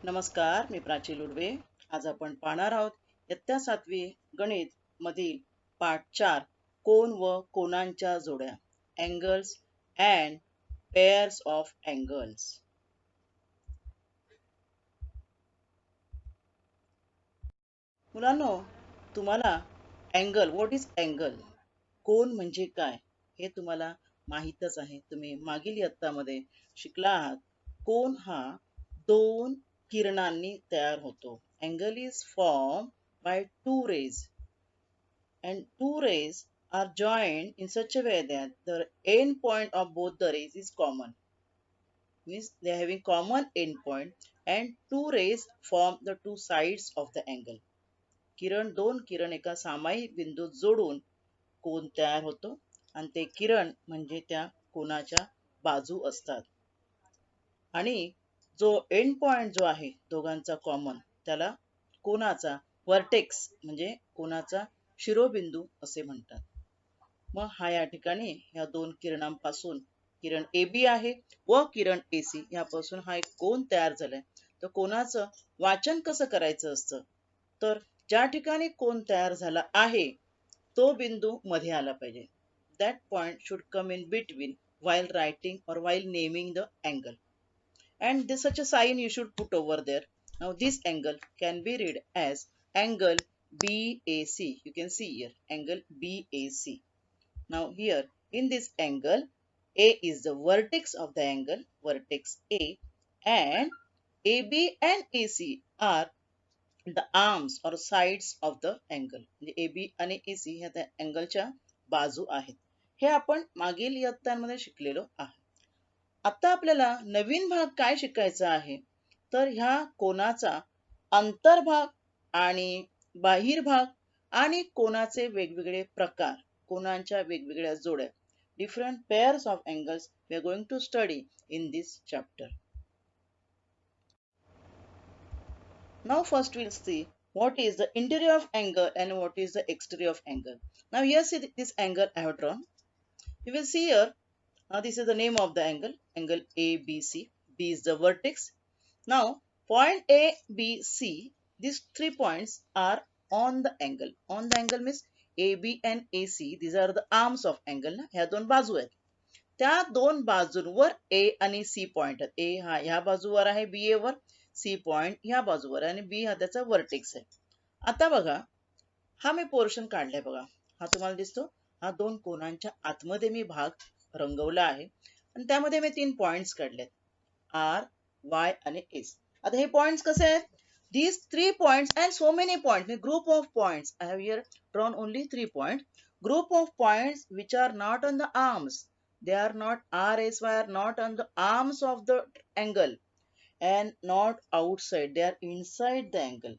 नमस्कार, मी प्राची लुडवे. आज आपण पाहणार आहोत इयत्ता 7वी गणित मधील पाठ 4 कोन व कोनांच्या जोड्या angles and pairs of angles. मुलांनो, तुम्हाला अँगल व्हॉट इज अँगल कोन म्हणजे काय हे तुम्हाला माहीतच आहे. तुम्ही मागील इयत्तामध्ये शिकला आहात. कोन हा दोन किरणांनी तयार होतो. Angle is form by two rays and two rays are joined in such a way that the end point of both the rays is common, means they are having common end point and two rays form the two sides of the angle. दोन किरण एका सामायिक बिंदूत जोडून कोन तयार होतो आणि ते किरण म्हणजे त्या कोनाच्या बाजू असतात. आणि जो एंड पॉइंट जो आहे दोघांचा कॉमन त्याला कोनाचा वर्टेक्स म्हणजे कोनाचा शिरोबिंदू असे म्हणतात. मग हा या ठिकाणी या दोन किरणांपासून किरण AB आहे व किरण AC यापासून हा एक कोन तयार झालाय. तर कोनाचं वाचन कसं करायचं असतं, तर ज्या ठिकाणी कोन तयार झाला आहे तो बिंदू मध्ये आला पाहिजे. That point should come in between while writing or while naming the angle. And this such a sign you should put over there. Now this angle can be read as angle BAC. You can see here angle BAC. Now here in this angle, A is the vertex of the angle, vertex A, and AB and AC are the arms or sides of the angle. AB आणि AC ह्या त्या अँगलच्या बाजू आहेत. हे आपण मागील इयत्तांमध्ये शिकलेलो आहे. आता आपल्याला नवीन भाग काय शिकायचा आहे, तर ह्या कोनाचा अंतर्भाग आणि बाहिर्भाग आणि कोनाचे वेगवेगळे प्रकार, कोनांच्या वेगवेगळ्या जोड्या, different pairs of angles we are going to study in this chapter. Now first we'll see what is the interior of angle and what is the exterior of angle. Now here see this angle I have drawn. You will see here, this is the name of the angle, angle ABC. B is the vertex. Now point A, B, C, these 3 points are on the angle. On the angle means AB and AC, these are the arms of angle. ह्या दोन बाजू आहेत. त्या दोन बाजूंवर A आणि C point आहेत. A हा ह्या बाजूवर आहे BA वर, C पॉइंट ह्या बाजूवर आणि B हा त्याचा वर्टेक्स आहे. आता बघा, हा मी पोर्शन काढलाय बघा. हा तुम्हाला दिसतो. हा दोन कोनांच्या आतमध्ये मी भाग रंगवला आहे आणि त्यामध्ये मी 3 पॉइंट्स काढलेत. R, Y आणि S. आता हे पॉइंट्स कसे आहेत? These 3 points and so many points, group of points. I have here drawn only 3 points. Group of points which are not on the arms. They are not R, S, Y are not on the arms of the angle and not outside. They are inside the angle.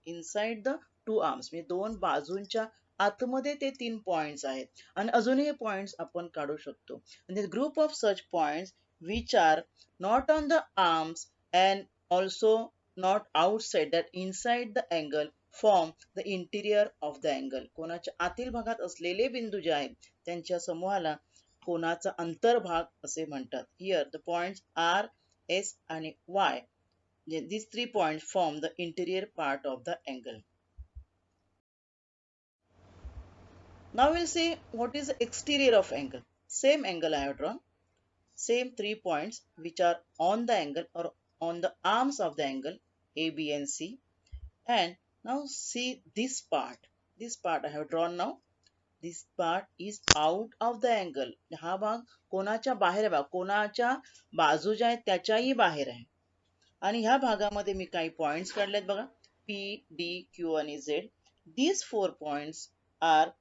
Inside the two arms. म्हणजे दोन बाजूंच्या आतमध्ये ते 3 points आहेत आणि अजूनही points आपण काढू शकतो. म्हणजे group of such points which are not on the arms and also not outside, that inside the angle form the interior of the angle. कोनाच्या आतील भागात असलेले बिंदू जे आहेत त्यांच्या समूहाला कोनाचा अंतर्भाग असे म्हणतात. Here the points R, S आणि Y, these 3 points form the interior part of the angle. Now we'll see what is the exterior of angle. Same angle I have drawn. Same 3 points which are on the angle or on the arms of the angle A, B and C. And now see this part. This part I have drawn now. This part is out of the angle. हा भाग कोनाच्या बाहेर आहे. कोनाच्या बाजू ज्या आहेत त्याच्याही बाहेर आहे. आणि ह्या भागामध्ये मी काही पॉइंट्स काढलेत बघा. P, D, Q आणि Z. These 4 points are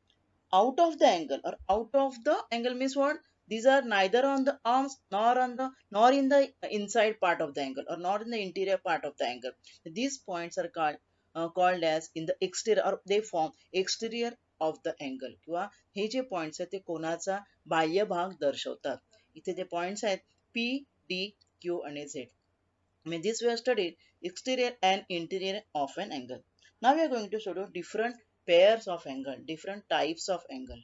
out of the angle, or out of the angle means what? These are neither on the arms nor in the inside part of the angle, or not in the interior part of the angle. These points are called as in the exterior, or they form exterior of the angle. किंवा हे जे points आहेत ते कोनाचा बाह्य भाग दर्शवतात. इथे जे पॉइंट्स आहेत P, D, Q आणि Z. I mean, this we have studied exterior and interior of an angle. Now we are going to study different pairs of angle, different types of angle.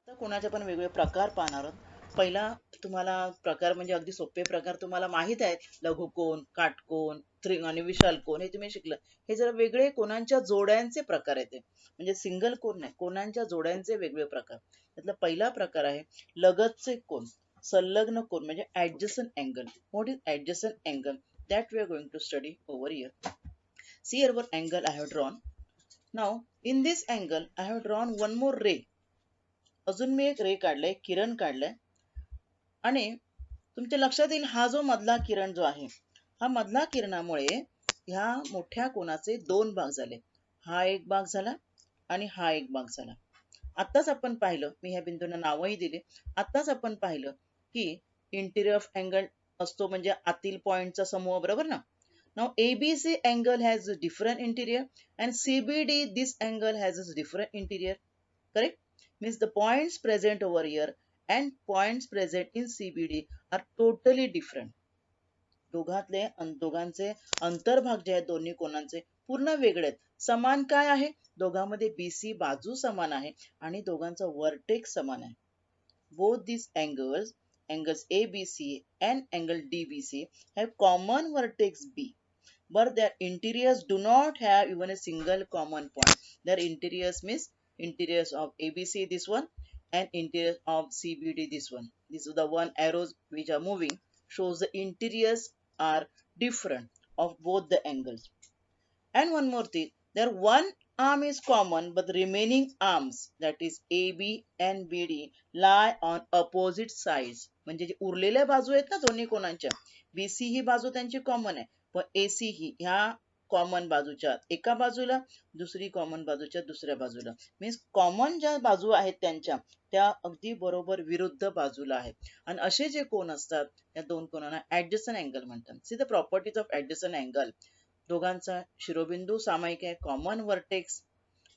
आता कोणाचे पण वेगवेगळे प्रकार पाहणार आहोत. पहिला तुम्हाला प्रकार म्हणजे अगदी सोपे प्रकार तुम्हाला माहित आहेत. लघुकोन, काटकोन, आणि विशाल कोन हे तुम्ही शिकलं. हे जरा वेगळे कोनांच्या जोड्यांचे प्रकार आहेत म्हणजे सिंगल कोन नाही, कोनांच्या जोड्यांचे वेगवेगळे प्रकार. त्यातला पहिला प्रकार आहे लगतचे कोन, संलग्न कोन म्हणजे adjacent angle. What is adjacent angle? That we are going to study over here. See here what angle I have drawn. Now in this angle I have drawn one more ray. अजून मी एक रे काढलाय, किरण काढलाय. आणि तुमच्या लक्षात येईल हा जो मधला किरण जो आहे, हा मधला किरणामुळे ह्या मोठ्या कोनाचे दोन भाग झाले. हा एक भाग झाला आणि हा एक भाग झाला. आत्ताच आपण पाहिलं, मी ह्या बिंदूंना नावही दिले. आत्ताच आपण पाहिलं की इंटिरियर ऑफ अँगल असतो म्हणजे आतील पॉइंटचा समूह, बरोबर ना? Now ABC angle has a different interior and CBD this angle has a different interior. Correct? Means the points present over here and points present in CBD are totally different. दोघांचे अंतर्भाग जे आहेत दोन्ही कोनांचे पूर्ण वेगळे आहेत. समान काय आहे? दोघांमध्ये BC बाजू समान आहे आणि दोघांचा वर्टेक्स समान आहे. Both these angles ABC and angle DBC have common vertex B, but their interiors do not have even a single common point. Their interiors means interiors of ABC this one and interiors of CBD this one. This is the one arrows which are moving shows the interiors are different of both the angles. And one more thing, there one arm is common but the remaining arms that is AB and BD lie on opposite sides. म्हणजे जे उरलेल्या बाजू आहेत ना दोन्ही कोणांच्या, BC ही बाजू त्यांची common आहे, पण AC ही ह्या कॉमन बाजूच्या एका बाजूला, दुसरी कॉमन बाजूच्या दुसऱ्या बाजूला. मीन्स कॉमन ज्या बाजू आहेत त्यांच्या त्या अगदी बरोबर विरुद्ध बाजूला आहेत. आणि असे जे कोन असतात त्या दोन कोनांना ऍडजसंट अँगल म्हणतात. See the properties of adjacent angle. दोघांचा शिरोबिंदू सामायिक आहे, common vertex,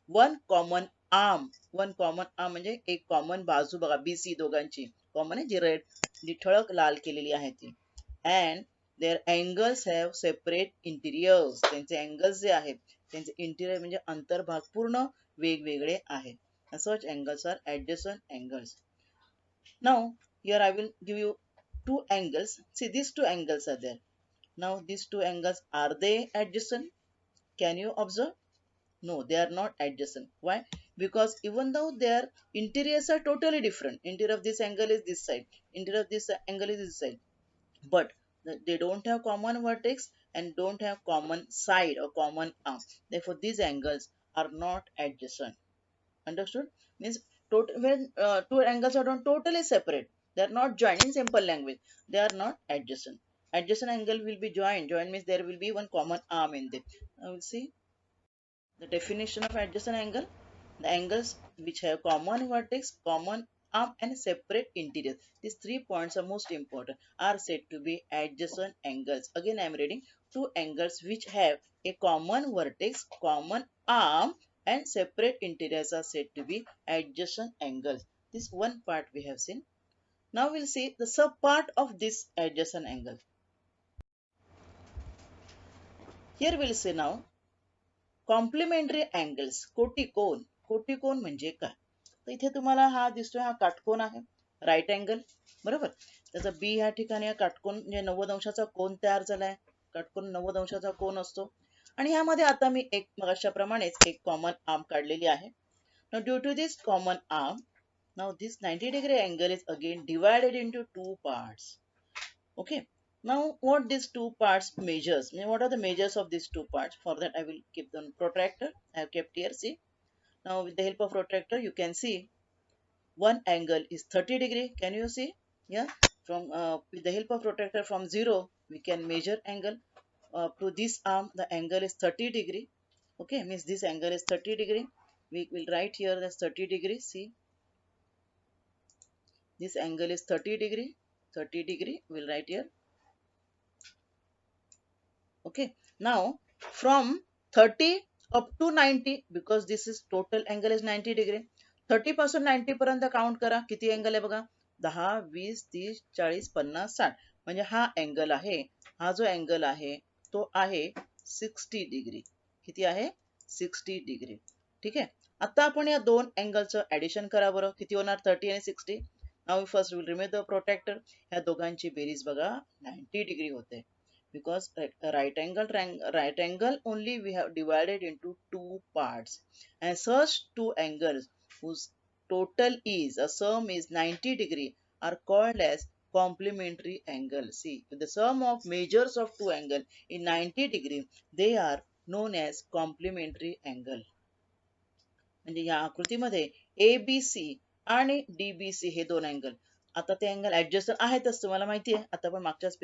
one common arm. One common arm म्हणजे एक कॉमन बाजू बघा, BC दोघांची कॉमन आहे, जी रेड जी ठळक लाल केलेली आहे ती. And there angles have separate interiors. त्यांचे अँगल्स जे आहेत त्यांचे इंटिरियर म्हणजे अंतर्भाग पूर्ण वेगवेगळे आहेत. Such angles are adjacent angles. Now here I will give you two angles. See these two angles are there. Now these two angles, are they adjacent? Can you observe? No, they are not adjacent. Why? Because even though their interiors are totally different, interior of this angle is this side, interior of this angle is this side, but they don't have common vertex and don't have common side or common arm. Therefore, these angles are not adjacent. Understood? Means when two angles are done totally separate, they are not joined. In simple language, they are not adjacent. Adjacent angle will be joined. Joined means there will be one common arm in them. Now we'll see the definition of adjacent angle. The angles which have common vertex, common arm and separate interior. These 3 points are most important, are said to be adjacent angles. Again I am reading, two angles which have a common vertex, common arm and separate interiors are said to be adjacent angles. This one part we have seen. Now we'll see the sub part of this adjacent angle. Here we'll see now complementary angles. कोटिकोन. कोटिकोन म्हणजे काय? तर इथे तुम्हाला हा दिसतोय, हा काटकोन आहे, राईट अँगल, बरोबर. त्याचा बी ह्या ठिकाणी काटकोन म्हणजे 90 अंशाचा कोन तयार झालाय. काटकोन 90 अंशाचा कोन असतो. आणि ह्यामध्ये आता मी एक मगाच्याप्रमाणेच एक कॉमन आर्म काढलेली आहे. Now due to this common arm, now this 90-degree angle is again divided into two parts. Okay. Now what these two parts measures? What are the measures of these two parts? For that I will keep the protractor. I have kept here. See. Now with the help of protractor you can see one angle is 30 degree. Can you see? Yeah. From with the help of protractor from 0 we can measure angle to this arm. The angle is 30 degree. Okay. Means this angle is 30 degree. We will write here that's 30 degree. See. This angle is 30 degree. 30 degree. We'll write here. Okay, now from 30 up to 90, because this is total angle is 90 degree. 30 पासून 90 पर्यंत count करा, किती angle आहे बघा, 10 20 30 40 50 60. म्हणजे हा angle आहे, हा जो अँगल आहे तो आहे 60 डिग्री. किती आहे? 60 डिग्री. ठीक आहे. आता आपण या दोन अँगलचं ऍडिशन करा बरं, किती होणार? 30 आणि 60. नाव फर्स्ट विल रिमेव द प्रोटेक्टर. ह्या दोघांची बेरीज बघा 90 डिग्री होते. Because right angle only we have divided into two parts, and such two angles whose total is a sum is 90 degree are called as complementary angle. See, if the sum of measures of two angle in 90 degree, they are known as complementary angle. म्हणजे या आकृतीमध्ये ABC आणि DBC हे दोन angle, आता ते angle adjust आहेतच, तुम्हाला माहिती आहे, आता आपण मागच्याच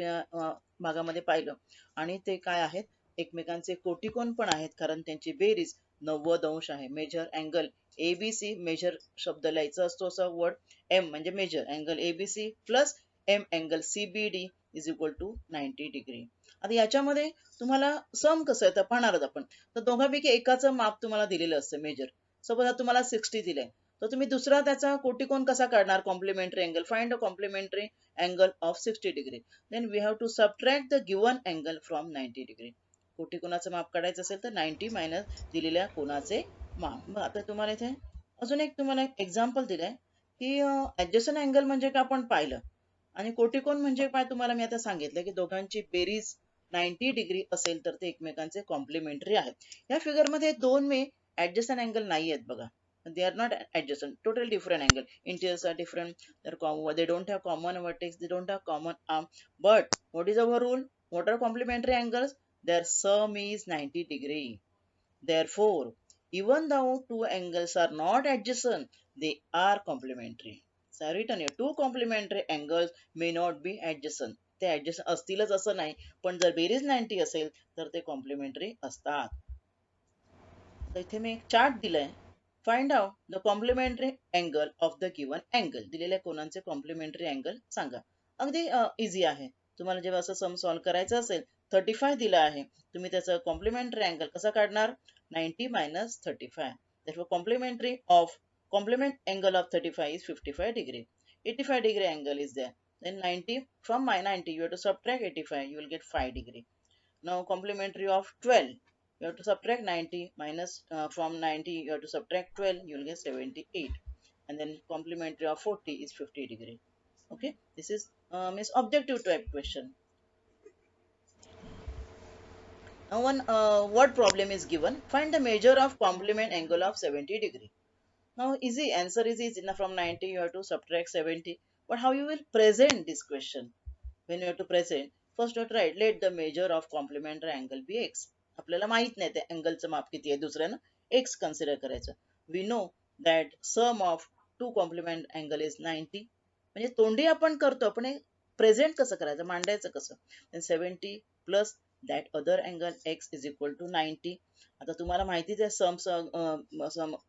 भागामध्ये पाहिलं. आणि ते काय आहेत, एकमेकांचे कोटिकोण पण आहेत, कारण त्यांची बेरीज 90 अंश आहे. मेजर अँगल ABC, मेजर शब्द लिहायचा असतो असा वर्ड, M म्हणजे measure angle ABC plus M angle CBD is equal to 90 degree. आता याच्यामध्ये तुम्हाला सम कसं आहे तर पाहणार आहोत आपण. तर दोघांपैकी एकाचं माप तुम्हाला दिलेलं असतं मेजर. सपोज तुम्हाला 60 दिलंय, तर तुम्ही दुसरा त्याचा कोटिकोण कसा काढणार, complementary angle. Find a complementary angle of 60 degree. Then we have to subtract the given angle from 90 degree. कोटिकोणाचं माप काढायचं असेल तर 90 मायनस दिलेल्या कोणाचे माप. मग आता तुम्हाला इथे अजून एक तुम्हाला एक एक्झाम्पल दिलंय की ऍडजस्टंट अँगल म्हणजे काय आपण पाहिलं, आणि कोटिकोण म्हणजे काय तुम्हाला मी आता सांगितलं की दोघांची बेरीज 90 डिग्री असेल तर ते एकमेकांचे कॉम्प्लिमेंटरी आहेत. या फिगर मध्ये दोन मे adjacent angle नाही आहेत बघा. They are not adjacent, totally different angle. Interiors are different. They don't have common vertex. They don't have common arm. But what is our rule? What are complementary angles? Their sum is 90 degree. Therefore, even though two angles are not adjacent, they are complementary. So I written here, two complementary angles may not be adjacent. ते adjacent असतीलच असं नाही, पण जर बेरीज 90 असेल तर ते कॉम्प्लिमेंटरी असतात. तर इथे मी एक चार्ट दिलाय. Find out the complementary angle of the given angle. दिलेल्या कोणांचे कॉम्प्लिमेंटरी अँगल सांगा. अगदी इझी आहे. तुम्हाला जेव्हा असं सम सॉल्व करायचं असेल, 35 दिला आहे, तुम्ही त्याचा कॉम्प्लिमेंटरी अँगल कसा काढणार, 90 minus 35. therefore complement angle of 35 is 55 degree. 85 degree angle is there. Then 90, from my 90 you have to subtract 85, you will get 5 degree. Now complementary of 12, you have to subtract 90 minus from 90 you have to subtract 12, you will get 78. And then complementary of 40 is 50 degree. Okay, this is means objective type question. Now one what problem is given, find the measure of complement angle of 70 degree. Now easy, answer is easy. Now from 90 you have to subtract 70. But how you will present this question? When you have to present, first you have to write let the measure of complementary angle be x. आपल्याला माहित नाही त्या अँगलचं माप किती आहे, दुसऱ्यानं x consider करायचं. We know that sum of two complement angle is 90. म्हणजे तोंडी आपण करतो, पण प्रेझेंट कसं करायचं, मांडायचं कसं. 70 plus that other angle x is equal to 90. आता तुम्हाला माहितीच आहे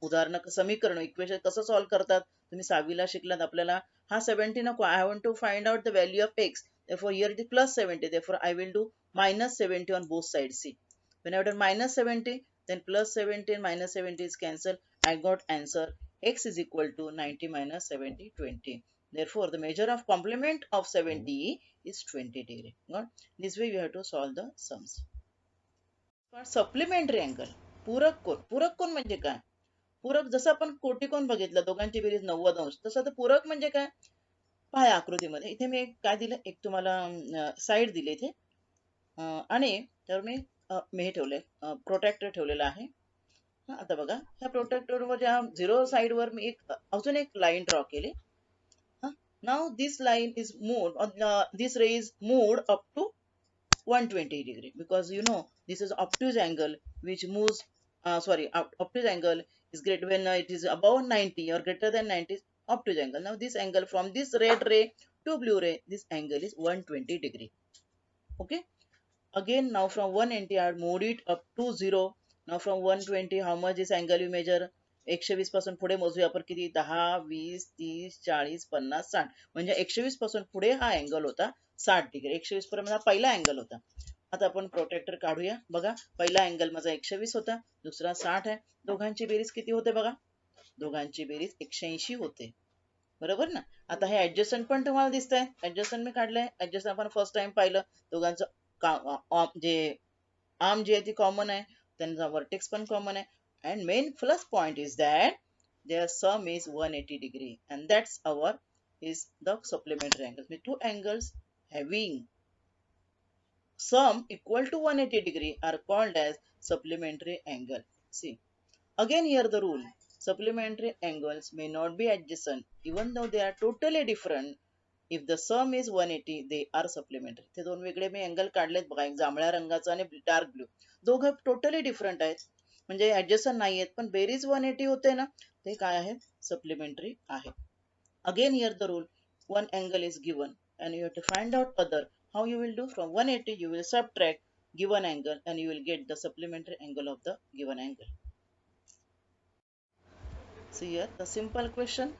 उदाहरण समीकरण इक्वेशन कसं सॉल्व्ह करतात, तुम्ही 6वीला शिकलात. आपल्याला हा 70 नको, I want to find out the value of x. Therefore here it is plus 70. Therefore I will do minus 70 on both sides. See, when I have done minus 70, then plus 70 and minus 70 is cancelled. I got answer x is equal to 90 minus 70, 20. Therefore the measure of complement of 70 is 20 degree. This way you have to solve the sums. For supplementary angle, पूरक कोन. पूरक कोन म्हणजे काय? पूरक जसं आपण कोटिकोण बघितलं, दोघांची बेरीज 90 अंश, तसं तर पूरक म्हणजे काय पहा आकृतीमध्ये. इथे मी काय दिलं, एक तुम्हाला साईड दिली इथे, आणि त्यावर मी हे ठेवले, प्रोटेक्टर ठेवलेला आहे. आता बघा, ह्या प्रोटेक्टरवर ज्या 0 साइड वर मी अजून एक लाईन ड्रॉ केली. Now this line is moved, this ray is moved up to 120 degree, because you know this is obtuse angle which moves, obtuse angle is great when it is above 90 or greater than 90 obtuse angle. Now this angle from this red ray to blue ray, this angle is 120 degree. Okay, again now from 180 I moved it up to 0. Now from 120 how much this angle you measure, 120 पासून पुढे मोजूया आपण किती, 10 20 30 40 50 60. म्हणजे 120 पासून पुढे हा angle होता 60 डिग्री. 120 पर्यंत हा पहिला अँगल होता. आता आपण प्रोटेक्टर काढूया. बघा, पहिला अँगल माझा 120 होता, दुसरा 60 आहे. दोघांची बेरीज किती होते बघा, दोघांची बेरीज 180 होते, बरोबर ना. आता हे ऍडजस्टंट पण तुम्हाला दिसतंय, ऍडजस्टंट मी काढलंय. ऍडजस्टंट आपण फर्स्ट टाइम पाहिलं, दोघांचं जे आर्म जी आहे ती कॉमन आहे, त्यांचा वर्टेक्स पण कॉमन आहे. And main plus point is that their sum is 180 degree, and that's our is the supplementary angles. The two angles having sum equal to 180 degree are called as supplementary angle. See, again here the rule. Supplementary angles may not be adjacent even though they are totally different. If the sum is 180, they are supplementary. ते दोन वेगळे मी angle काढलेत बघा, एक जांभळ्या रंगाचा आणि dark blue. दोघं टोटली डिफरंट आहेत, म्हणजे ऍडजस्टंट नाही आहेत, पण बेरीज 180 होते ना, ते काय आहेत? सप्लिमेंटरी आहे. Again here the rule, one angle is given and you have to find out other. How you will do? From 180 you will subtract given angle and you will get the supplementary angle of the given angle. See here the simple question.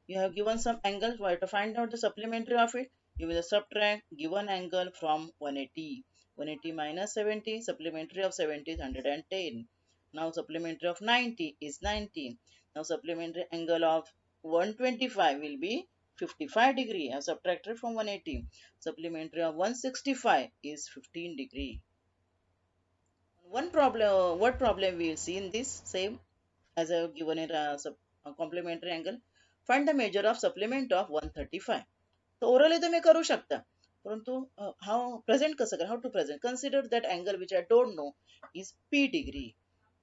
You have given some angles, you have to find out the supplementary of it. You will subtract given angle from 180. 180 minus 70, supplementary of 70 is 110. Now supplementary of 90 is 19. Now supplementary angle of 125 will be 55 degree. I have subtracted from 180. Supplementary of 165 is 15 degree. One problem, what problem we will see in this same as I have given it a complementary angle. Find the measure of supplement of 135. So orally तुम्ही करू शकता, परंतु how present कसं करा? How to present? Consider that angle which I don't know is p degree.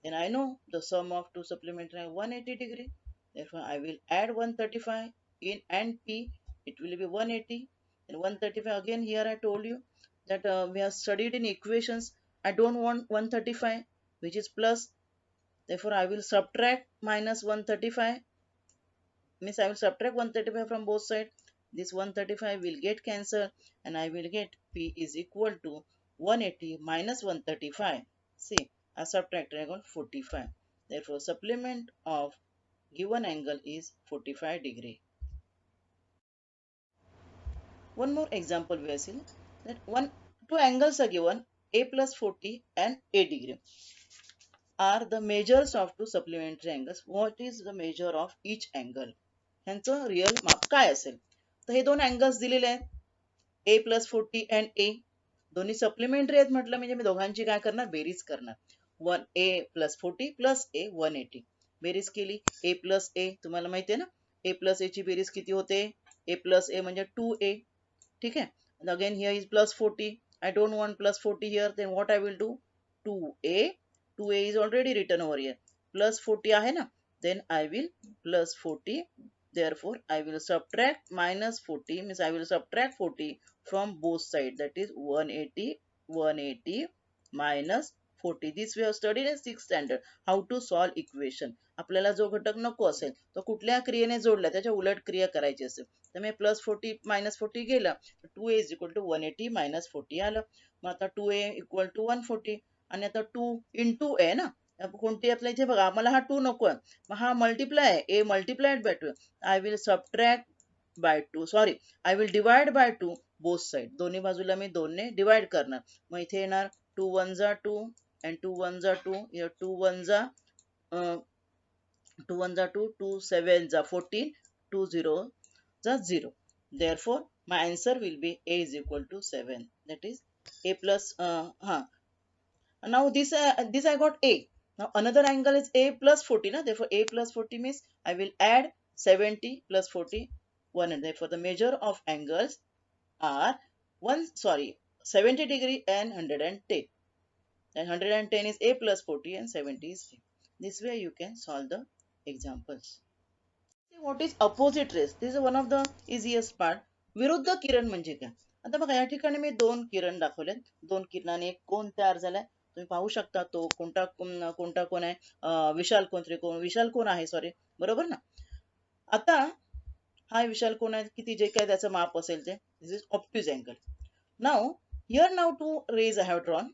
Then I know the sum of two supplementary angle 180 degree. Therefore I will add 135 in and p. It will be 180 and 135. Again here I told you that we have studied in equations. I don't want 135 which is plus. Therefore I will subtract minus 135, means I will subtract 135 from both sides. This 135 will get cancelled and I will get P is equal to 180 minus 135. See, I subtracted, I got 45. Therefore supplement of given angle is 45 degree. One more example we have seen that two angles are given, A plus 40 and A degree are the measures of two supplementary angles. What is the measure of each angle? ह्यांचं real माप काय असेल? तर हे दोन angles दिलेले आहेत, ए plus 40 and A. दोन्ही सप्लिमेंटरी आहेत म्हटलं म्हणजे मी दोघांची काय करणार? बेरीज करणार. 1 ए प्लस 40 प्लस ए 180. बेरीज केली, ए प्लस ए तुम्हाला माहिती आहे ना, ए प्लस ए ची बेरीज किती होते? ए प्लस ए म्हणजे 2a. ठीक आहे. Again here is plus 40. I don't want plus 40 here. Then what I will do? 2a. 2a is already written over here. Plus 40 आहे ना. Then I will plus 40. Therefore, I will subtract minus 40. Means I will subtract 40 from both sides. That is 180 minus 40. This we have studied in 6th standard. How to solve equation. आपल्याला जो घटक नको असेल तो कुठल्या क्रियेने जोडला त्याच्या उलट क्रिया करायची असेल तर मी प्लस 40 मायनस 40 गेला, 2a is equal to 180 minus 40 आलं. मग आता 2a इक्वल टू 140 आणि आता 2 इंटू a ना, कोणती आपल्या इथे बघा, आम्हाला हा 2 नको आहे, मग हा मल्टिप्लाय आहे, a multiplied by 2. I will subtract by 2, sorry I will divide by 2 both side. दोन्ही बाजूला मी 2 ने डिवाइड करणार. मग इथे येणार 2 1 जा 2 and 2 1 जा 2. here 2 1 जा 2 1 जा 2, 2 7 जा 14, 2 0 जा 0. Therefore, my answer will be a is equal to 7. That is a plus, now this I got a. Now another angle is a plus 40. Na? Therefore, a plus 40 means I will add 70 plus 40, 1. And therefore, the measure of angles are 70 degree and 110. And 110 is a plus 40 and 70 is a. This way you can solve the examples. What is opposite rays? This is one of the easiest part. विरुद्ध किरण म्हणजे काय? आता बघा या ठिकाणी मी दोन किरण दाखवलेत. दोन किरणाने एक कोन तयार झालाय. तुम्ही पाहू शकता तो कोणता कोण आहे? विशाल कोन, त्रिकोण विशाल कोन आहे, सॉरी, बरोबर ना. आता हा विशाल कोन आहे, किती जे काय त्याचं माप असेल ते, this is obtuse angle. Now here now two rays I have drawn.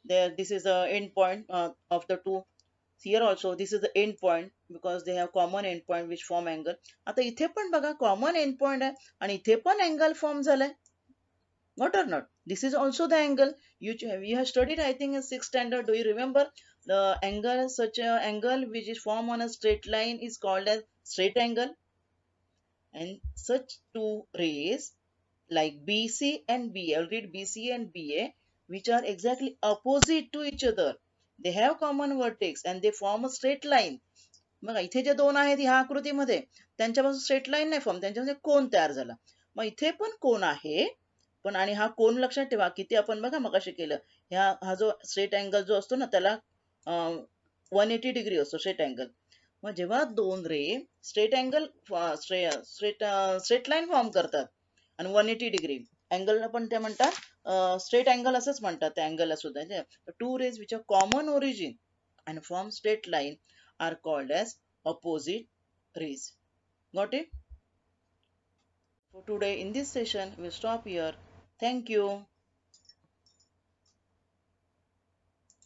This is the end point of the two. Here also this is the end point because they have common end point which form angle. आता इथे पण बघा common end point आहे आणि इथे पण angle form झालाय. What or not? This is also the angle. You have studied, I think, in 6th standard. Do you remember the angle? Such a angle which is formed on a straight line is called as straight angle. And such two rays like BC and BA, I'll read BC and BA, which are exactly opposite to each other. They have common vertex and they form a straight line. मग इथे जे दोन आहेत ह्या आकृतीमध्ये त्यांच्यापासून straight line नाही form, त्यांच्यामध्ये कोन तयार झाला. मग इथे पण कोन आहे, पण आणि हा कोन लक्षात ठेवा किती आपण बघा मगाशी केलं. हा जो स्ट्रेट अँगल जो असतो ना त्याला 180 डिग्री असतो स्ट्रेट अँगल. मग जेव्हा दोन ray straight angle straight line form करतात आणि 180 डिग्री अँगलला पण ते म्हणतात स्ट्रेट अँगल असंच म्हणतात त्या अँगलला सुद्धा. Two rays which a common origin and form straight line are called as opposite rays. Got it? For today in this session, we'll stop here. Thank you.